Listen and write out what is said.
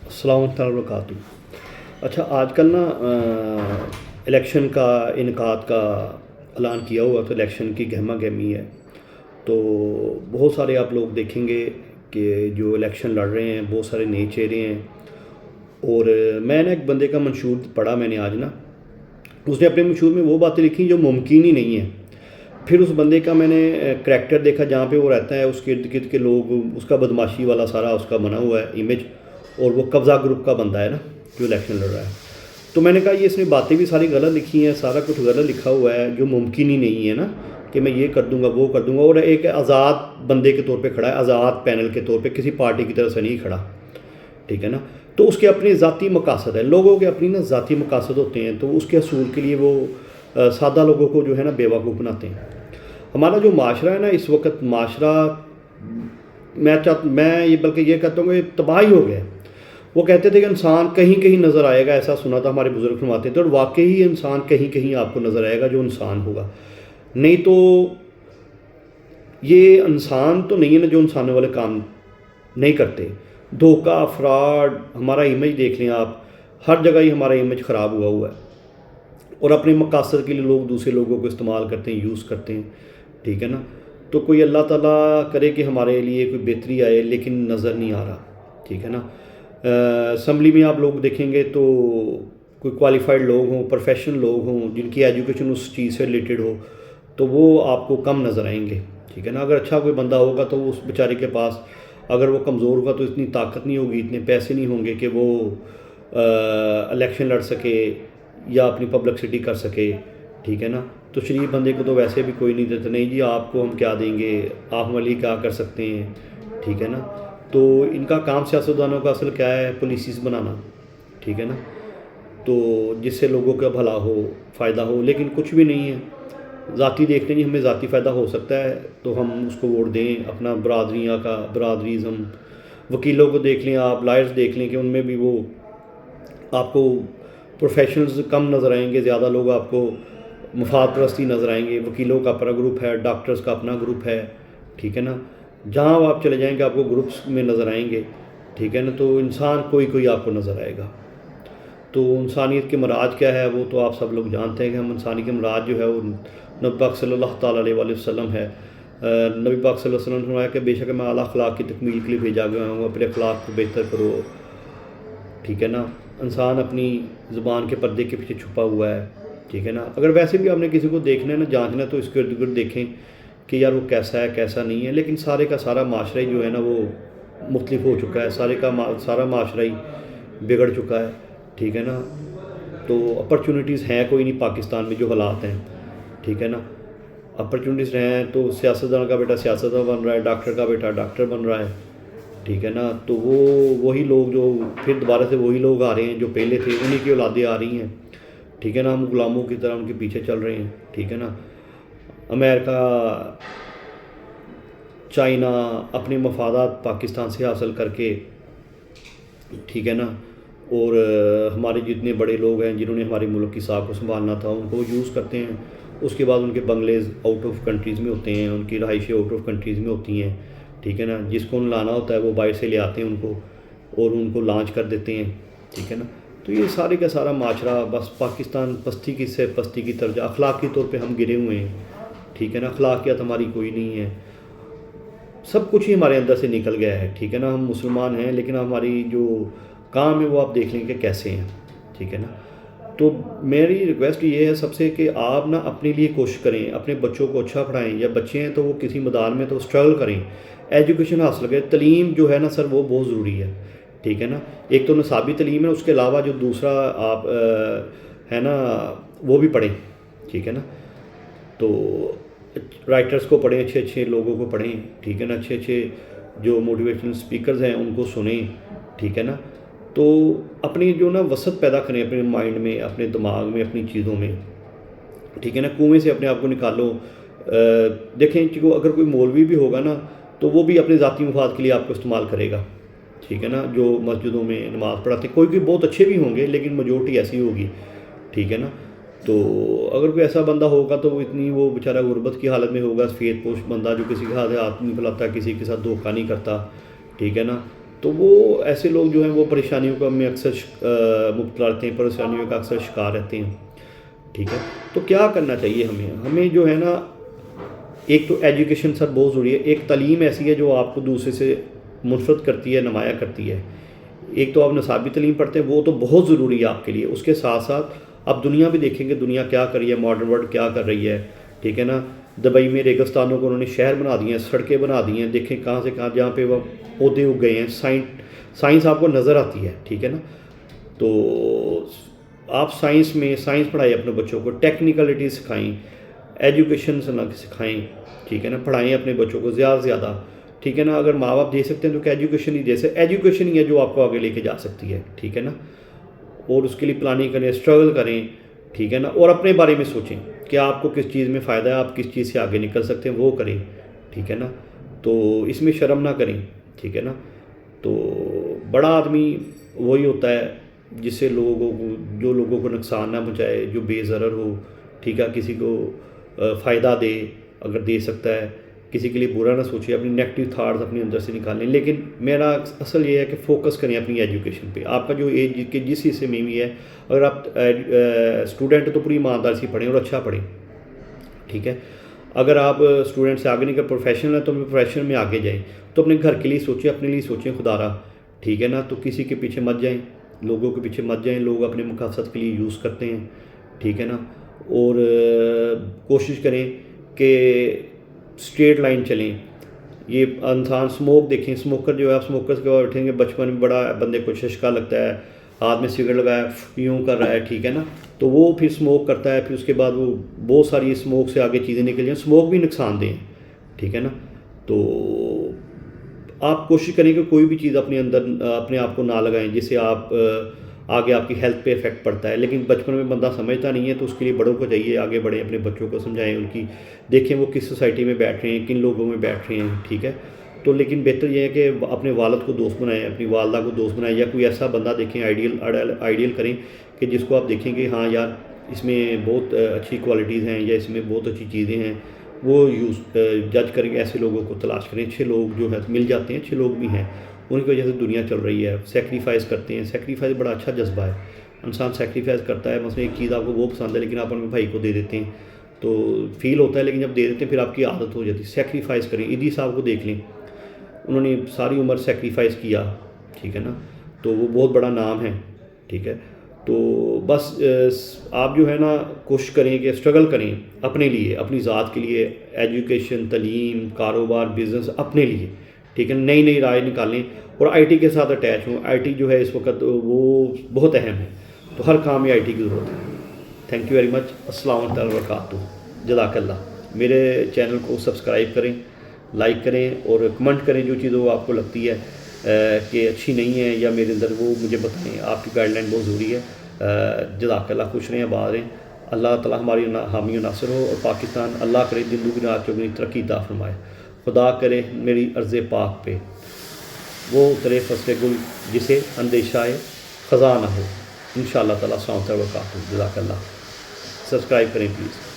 السلام علیکم وبرکاتہ۔ اچھا، آج کل نا الیکشن کا انعقاد کا اعلان کیا ہوا، تو الیکشن کی گہما گہمی ہے، تو بہت سارے آپ لوگ دیکھیں گے کہ جو الیکشن لڑ رہے ہیں بہت سارے نئے چہرے ہیں۔ اور میں نے ایک بندے کا منشور پڑھا میں نے آج نا، اس نے اپنے منشور میں وہ باتیں لکھی جو ممکن ہی نہیں ہیں۔ پھر اس بندے کا میں نے کریکٹر دیکھا جہاں پہ وہ رہتا ہے، اس کے ارد گرد کے لوگ، اس کا بدماشی والا سارا اس کا بنا ہوا ہے امیج، اور وہ قبضہ گروپ کا بندہ ہے نا جو الیکشن لڑ رہا ہے۔ تو میں نے کہا یہ اس نے باتیں بھی ساری غلط لکھی ہیں، سارا کچھ غلط لکھا ہوا ہے جو ممکن ہی نہیں ہے نا، کہ میں یہ کر دوں گا وہ کر دوں گا، اور ایک آزاد بندے کے طور پہ کھڑا ہے، آزاد پینل کے طور پہ، کسی پارٹی کی طرف سے نہیں کھڑا، ٹھیک ہے نا۔ تو اس کے اپنے ذاتی مقاصد ہیں، لوگوں کے اپنی نا ذاتی مقاصد ہوتے ہیں، تو اس کے حصول کے لیے وہ سادہ لوگوں کو جو ہے نا بیوقوف بناتے ہیں۔ ہمارا جو معاشرہ ہے نا اس وقت، معاشرہ میں یہ بلکہ یہ کہتا ہوں کہ تباہی ہو گیا ہے۔ وہ کہتے تھے کہ انسان کہیں کہیں نظر آئے گا، ایسا سنا تھا ہمارے بزرگ فرماتے تھے، اور واقعی انسان کہیں کہیں آپ کو نظر آئے گا جو انسان ہوگا، نہیں تو یہ انسان تو نہیں ہے نا جو انسانوں والے کام نہیں کرتے۔ دھوکہ، فراڈ، ہمارا امیج دیکھ لیں آپ، ہر جگہ ہی ہمارا امیج خراب ہوا ہے، اور اپنے مقاصد کے لیے لوگ دوسرے لوگوں کو استعمال کرتے ہیں، یوز کرتے ہیں، ٹھیک ہے نا۔ تو کوئی اللہ تعالیٰ کرے کہ ہمارے لیے کوئی بہتری آئے، لیکن نظر نہیں آ رہا، ٹھیک ہے نا۔ اسمبلی میں آپ لوگ دیکھیں گے تو کوئی کوالیفائڈ لوگ ہوں، پروفیشنل لوگ ہوں، جن کی ایجوکیشن اس چیز سے ریلیٹڈ ہو، تو وہ آپ کو کم نظر آئیں گے، ٹھیک ہے نا۔ اگر اچھا کوئی بندہ ہوگا تو اس بیچارے کے پاس، اگر وہ کمزور ہوگا تو اتنی طاقت نہیں ہوگی، اتنے پیسے نہیں ہوں گے کہ وہ الیکشن لڑ سکے یا اپنی پبلکسٹی کر سکے، ٹھیک ہے نا۔ تو شریف بندے کو تو ویسے بھی کوئی نہیں دیتا، نہیں جی آپ کو ہم کیا دیں گے، آپ ہمارے لیے کیا کر سکتے ہیں، ٹھیک ہے نا۔ تو ان کا کام سیاستدانوں کا اصل کیا ہے، پالیسیز بنانا، ٹھیک ہے نا، تو جس سے لوگوں کا بھلا ہو، فائدہ ہو، لیکن کچھ بھی نہیں ہے۔ ذاتی دیکھتے ہیں، ہمیں ذاتی فائدہ ہو سکتا ہے تو ہم اس کو ووٹ دیں، اپنا برادریاں کا برادریزم، وکیلوں کو دیکھ لیں آپ، لائرز دیکھ لیں کہ ان میں بھی وہ آپ کو پروفیشنلز کم نظر آئیں گے، زیادہ لوگ آپ کو مفاد پرستی نظر آئیں گے۔ وکیلوں کا اپنا گروپ ہے، ڈاکٹرز کا اپنا گروپ ہے، ٹھیک ہے نا۔ جہاں آپ چلے جائیں گے آپ کو گروپس میں نظر آئیں گے، ٹھیک ہے نا۔ تو انسان کوئی کوئی آپ کو نظر آئے گا۔ تو انسانیت کے مراج کیا ہے وہ تو آپ سب لوگ جانتے ہیں کہ ہم انسانی کے مراج جو ہے وہ نبی پاک صلی اللہ تعالیٰ علیہ وآلہ وسلم ہے۔ نبی پاک صلی اللہ علیہ وسلم نے فرمایا کہ بے شک میں اعلیٰ اخلاق کی تکمیل کے لیے بھیجا گیا ہوں، اپنے اخلاق کو بہتر کرو، ٹھیک ہے نا۔ انسان اپنی زبان کے پردے کے پیچھے چھپا ہوا ہے، ٹھیک ہے نا۔ اگر ویسے بھی آپ نے کسی کو دیکھنا ہے نا، جانچنا ہے، تو اس کے ارد گرد دیکھیں کہ یار وہ کیسا ہے کیسا نہیں ہے، لیکن سارے کا سارا معاشرہ ہی جو ہے نا وہ مختلف ہو چکا ہے، سارا معاشرہ ہی بگڑ چکا ہے، ٹھیک ہے نا۔ تو اپرچونیٹیز ہیں کوئی نہیں پاکستان میں جو حالات ہیں، ٹھیک ہے نا۔ اپرچونیٹیز ہیں تو سیاستدان کا بیٹا سیاستدان بن رہا ہے، ڈاکٹر کا بیٹا ڈاکٹر بن رہا ہے، ٹھیک ہے نا۔ تو وہی لوگ جو پھر دوبارہ سے وہی لوگ آ رہے ہیں جو پہلے تھے، انہی کی اولادیں آ رہی ہیں، ٹھیک ہے نا۔ ہم غلاموں کی طرح ان کے پیچھے چل رہے ہیں، ٹھیک ہے نا۔ امریکہ، چائنا اپنے مفادات پاکستان سے حاصل کر کے، ٹھیک ہے نا، اور ہمارے جتنے بڑے لوگ ہیں جنہوں نے ہمارے ملک کی ساکھ کو سنبھالنا تھا ان کو یوز کرتے ہیں۔ اس کے بعد ان کے بنگلےز آؤٹ آف کنٹریز میں ہوتے ہیں، ان کی رہائشیں آؤٹ آف کنٹریز میں ہوتی ہیں، ٹھیک ہے نا۔ جس کو لانا ہوتا ہے وہ باہر سے لے آتے ہیں ان کو، اور ان کو لانچ کر دیتے ہیں، ٹھیک ہے نا۔ تو یہ سارے کا سارا معاشرہ بس پاکستان پستی کی سے پستی کی طرف، اخلاقی طور پہ ہم گرے ہوئے ہیں، ٹھیک ہے نا۔ اخلاقیات ہماری کوئی نہیں ہے، سب کچھ ہی ہمارے اندر سے نکل گیا ہے، ٹھیک ہے نا۔ ہم مسلمان ہیں لیکن ہماری جو کام ہے وہ آپ دیکھ لیں کہ کیسے ہیں، ٹھیک ہے نا۔ تو میری ریکویسٹ یہ ہے سب سے کہ آپ نا اپنے لیے کوشش کریں، اپنے بچوں کو اچھا پڑھائیں، یا بچے ہیں تو وہ کسی میدان میں تو اسٹرگل کریں، ایجوکیشن حاصل کریں۔ تعلیم جو ہے نا سر وہ بہت ضروری ہے، ٹھیک ہے نا۔ ایک تو نصابی تعلیم ہے، اس کے علاوہ جو دوسرا آپ ہے نا وہ بھی پڑھیں، ٹھیک ہے نا۔ تو رائٹرز کو پڑھیں، اچھے اچھے لوگوں کو پڑھیں، ٹھیک ہے نا۔ اچھے اچھے جو موٹیویشنل سپیکرز ہیں ان کو سنیں، ٹھیک ہے نا۔ تو اپنی جو نا وسعت پیدا کریں اپنے مائنڈ میں، اپنے دماغ میں، اپنی چیزوں میں، ٹھیک ہے نا۔ کنویں سے اپنے آپ کو نکالو۔ دیکھیں اگر کوئی مولوی بھی ہوگا نا تو وہ بھی اپنے ذاتی مفاد کے لیے آپ کو استعمال کرے گا، ٹھیک ہے نا۔ جو مسجدوں میں نماز پڑھاتے ہیں، کوئی بہت اچھے بھی ہوں گے لیکن میجورٹی ایسی ہوگی، ٹھیک ہے نا۔ تو اگر کوئی ایسا بندہ ہوگا تو وہ بیچارہ غربت کی حالت میں ہوگا، سفید پوش بندہ جو کسی کے ہاتھ نہیں پھیلاتا، کسی کے ساتھ دھوکہ نہیں کرتا، ٹھیک ہے نا۔ تو وہ ایسے لوگ جو ہیں وہ پریشانیوں کا میں اکثر مبتلا رہتے ہیں، پریشانیوں کا اکثر شکار رہتے ہیں، ٹھیک ہے. تو کیا کرنا چاہیے ہمیں جو ہے نا، ایک تو ایجوکیشن سر بہت ضروری ہے. ایک تعلیم ایسی ہے جو آپ کو دوسرے سے منفرد کرتی ہے، نمایاں کرتی ہے. ایک تو آپ نصابی تعلیم پڑھتے ہیں، وہ تو بہت ضروری ہے آپ کے لیے. اس کے ساتھ ساتھ آپ دنیا بھی دیکھیں گے، دنیا کیا کر رہی ہے، ماڈرن ورلڈ کیا کر رہی ہے، ٹھیک ہے نا. دبئی میں ریگستانوں کو انہوں نے شہر بنا دیے ہیں، سڑکیں بنا دی ہیں. دیکھیں کہاں سے کہاں جہاں پہ وہ پودے اگ گئے ہیں. سائنس آپ کو نظر آتی ہے، ٹھیک ہے نا. تو آپ سائنس پڑھائیں اپنے بچوں کو، ٹیکنیکلٹی سکھائیں، ایجوکیشن سکھائیں، ٹھیک ہے نا. پڑھائیں اپنے بچوں کو زیادہ سے زیادہ، ٹھیک ہے نا. اگر ماں باپ دے سکتے ہیں تو کہ ایجوکیشن ہی دے سکتے. ایجوکیشن ہی ہے جو آپ کو آگے لے کے جا سکتی ہے، ٹھیک ہے نا. اور اس کے لیے پلاننگ کریں، اسٹرگل کریں، ٹھیک ہے نا. اور اپنے بارے میں سوچیں کہ آپ کو کس چیز میں فائدہ ہے، آپ کس چیز سے آگے نکل سکتے ہیں، وہ کریں، ٹھیک ہے نا. تو اس میں شرم نہ کریں، ٹھیک ہے نا. تو بڑا آدمی وہی ہوتا ہے جس سے جو لوگوں کو نقصان نہ پہنچائے، جو بے ضرر ہو، ٹھیک ہے. کسی کو فائدہ دے اگر دے سکتا ہے، کسی کے لیے برا نہ سوچے. اپنی نیگیٹو تھاٹس اپنے اندر سے نکالیں. لیکن میرا اصل یہ ہے کہ فوکس کریں اپنی ایجوکیشن پہ. آپ کا جو ایج کے جس حصے میں بھی ہے، اگر آپ اسٹوڈنٹ تو پوری ایمانداری سے پڑھیں اور اچھا پڑھیں، ٹھیک ہے. اگر آپ اسٹوڈنٹ سے آگے نہیں کر پروفیشنل ہیں تو پروفیشن میں آگے جائیں. تو اپنے گھر کے لیے سوچیں، اپنے لیے سوچیں خدا را، ٹھیک ہے نا. تو کسی کے پیچھے مت جائیں، لوگوں کے پیچھے مت جائیں. لوگ اپنے مقاصد کے لیے یوز کرتے ہیں، ٹھیک ہے نا. اور کوشش کریں کہ اسٹریٹ لائن چلیں. یہ انسان اسموک دیکھیں، اسموکر جو ہے، آپ اسموکرس کے بعد اٹھیں گے، بچپن میں بڑا بندے کو چسکا لگتا ہے، ہاتھ میں سگریٹ لگایا یوں کر رہا ہے، ٹھیک ہے نا. تو وہ پھر اسموک کرتا ہے، پھر اس کے بعد وہ بہت ساری اسموک سے آگے چیزیں نکل جائیں. اسموک بھی نقصان دہ ہے، ٹھیک ہے نا. تو آپ کوشش کریں کہ کوئی بھی چیز اپنے اندر اپنے آپ کو نہ لگائیں جس سے آپ آگے آپ کی ہیلتھ پہ افیکٹ پڑتا ہے. لیکن بچپن میں بندہ سمجھتا نہیں ہے، تو اس کے لیے بڑوں کو چاہیے آگے بڑھیں، اپنے بچوں کو سمجھائیں، ان کی دیکھیں وہ کس سوسائٹی میں بیٹھ رہے ہیں، کن لوگوں میں بیٹھ رہے ہیں، ٹھیک ہے. تو لیکن بہتر یہ ہے کہ اپنے والد کو دوست بنائیں، اپنی والدہ کو دوست بنائیں، یا کوئی ایسا بندہ دیکھیں آئیڈیل کریں کہ جس کو آپ دیکھیں کہ ہاں یار اس میں بہت اچھی کوالٹیز ہیں، یا اس میں بہت اچھی چیزیں ہیں. وہ جج کر کے ایسے لوگوں کو تلاش کریں. اچھے لوگ جو ہے مل جاتے ہیں، اچھے لوگ بھی ہیں، ان کی وجہ سے دنیا چل رہی ہے. سیکریفائز کرتے ہیں، سیکریفائز بڑا اچھا جذبہ ہے. انسان سیکریفائز کرتا ہے. مثلا ایک چیز آپ کو وہ پسند ہے لیکن آپ اپنے بھائی کو دے دیتے ہیں تو فیل ہوتا ہے، لیکن جب دے دیتے ہیں پھر آپ کی عادت ہو جاتی ہے. سیکریفائز کریں. ادی صاحب کو دیکھ لیں، انہوں نے ساری عمر سیکریفائز کیا، ٹھیک ہے نا. تو وہ بہت بڑا نام ہے، ٹھیک ہے. تو بس آپ جو ہے نا کوشش کریں کہ اسٹرگل کریں اپنے لیے، اپنی ذات کے لیے. ایجوکیشن، تعلیم، کاروبار، بزنس اپنے لیے، ٹھیک ہے. نئی رائے نکالیں اور آئی ٹی کے ساتھ اٹیچ ہوں. آئی ٹی جو ہے اس وقت وہ بہت اہم ہے، تو ہر کام میں آئی ٹی کی ضرورت ہے. Thank you very much. السلام علیکم وبرکاتہ. جزاک اللہ. میرے چینل کو سبسکرائب کریں، لائک کریں اور کمنٹ کریں جو چیزوں آپ کو لگتی ہے کہ اچھی نہیں ہے یا میرے اندر، وہ مجھے بتائیں. آپ کی گائیڈ لائن بہت ضروری ہے. جزاک اللہ. خوش رہیں، آباد رہیں. اللہ تعالیٰ ہماری حامی و ناصر ہو، اور پاکستان اللہ کرے دن دگنی رات چوگنی ترقی عطا فرمائے. خدا کرے میری عرض پاک پہ وہ اترے فصل گل جسے اندیشہ خزاں نہ ہو. انشاءاللہ تعالیٰ. السلام علیکم وبرکاتہ. جزاک اللہ. سبسکرائب کریں پلیز.